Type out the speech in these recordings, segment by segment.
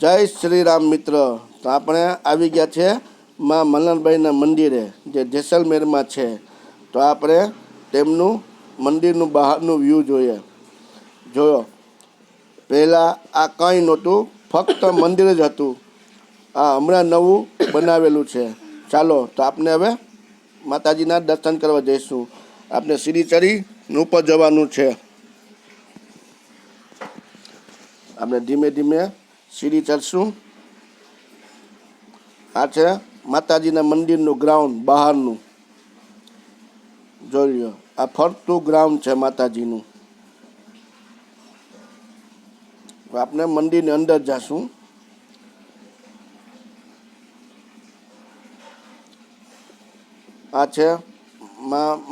જય શ્રી રામ મિત્ર। તો આપણે આવી ગયા છે માં મલનભાઈના મંદિરે જે જેસલમેરમાં છે। તો આપણે તેમનું મંદિરનું બહારનું વ્યૂ જોયો। પહેલાં આ કંઈ નહોતું, ફક્ત મંદિર જ હતું। આ હમણાં નવું બનાવેલું છે। ચાલો તો આપણે હવે માતાજીના દર્શન કરવા જઈશું। આપણે સીડી ચડી ઉપર જવાનું છે। આપણે ધીમે ધીમે સીડી ચડશું। આ છે માતાજીના મંદિરનું ગ્રાઉન્ડ બહારનું, જોઈ લો। આ ફરતું ગ્રાઉન્ડ છે માતાજીનું। આપણે મંદિરની અંદર જઈશું। આ છે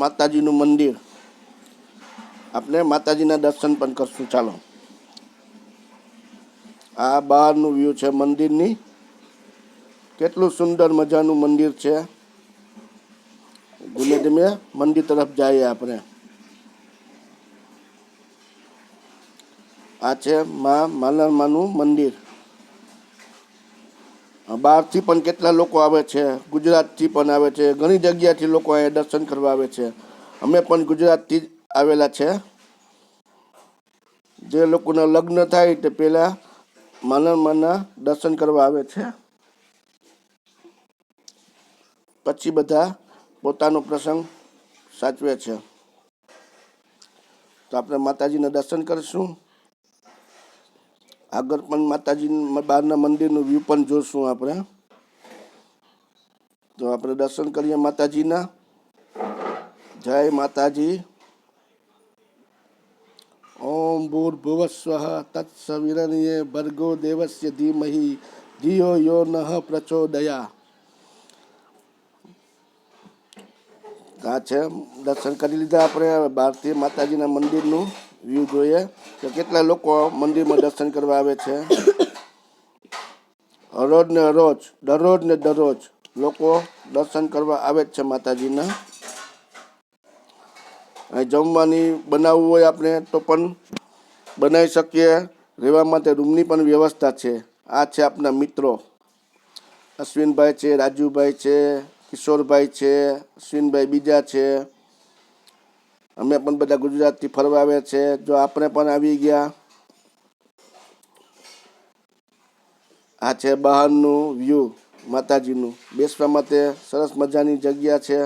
માતાજીનું મંદિર। આપણે માતાજીના દર્શન પણ કરશું। ચાલો, આ બહારનું વ્યૂ છે મંદિરની। કેટલું સુંદર મજાનું મંદિર છે। ધીમે ધીમે મંદિર તરફ જઈએ આપણે। આ છે માં માલણમાનું મંદિર। બહારથી પણ કેટલા લોકો આવે છે, ગુજરાતથી પણ આવે છે, ઘણી જગ્યાથી લોકો અહીંયા દર્શન કરવા આવે છે। અમે પણ ગુજરાતથી જ આવેલા છે। જે લોકોના લગ્ન થાય તે પહેલાં માલણમાના દર્શન કરવા આવે છે, પછી બધા પોતાનો પ્રસંગ સાચવે છે। તો આપણે માતાજીના દર્શન કરીશું। આગળ પણ માતાજી બહારના મંદિરનું વ્યૂ પણ જોઈશું આપણે। તો આપણે દર્શન કરીએ માતાજીના। જય માતાજી। ઓમ ભૂર્ભુવસ્વઃ તત્સવિતૃવરેણ્યં ભર્ગો દેવસ્ય ધીમહિ ધિયો યો નઃ પ્રચોદયાત્। આ છે, દર્શન કરી લીધા આપણે। હવે બહારથી માતાજીના મંદિરનું વ્યૂ જોઈએ કે કેટલા લોકો મંદિરમાં દર્શન કરવા આવે છે। દરરોજ ને દરરોજ લોકો દર્શન કરવા આવે જ છે માતાજીના। અહીં જમવાની બનાવવું હોય આપણે તો પણ બનાવી શકીએ। રહેવા માટે રૂમની પણ વ્યવસ્થા છે। આ છે આપણા મિત્રો અશ્વિનભાઈ છે, રાજુભાઈ છે, કિશોરભાઈ છે, અશ્વિનભાઈ બીજા છે। અમે પણ બધા ગુજરાતથી ફરવા આવ્યા છે। જો આપણે પણ આવી ગયા। આ છે બહારનું વ્યૂ માતાજીનું। બેસવા માટે સરસ મજાની જગ્યા છે।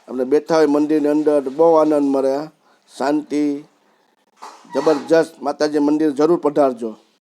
આપણે બેઠા હોય મંદિરની અંદર બહુ આનંદ મળે, શાંતિ જબરજસ્ત। માતાજી મંદિર જરૂર પધારજો।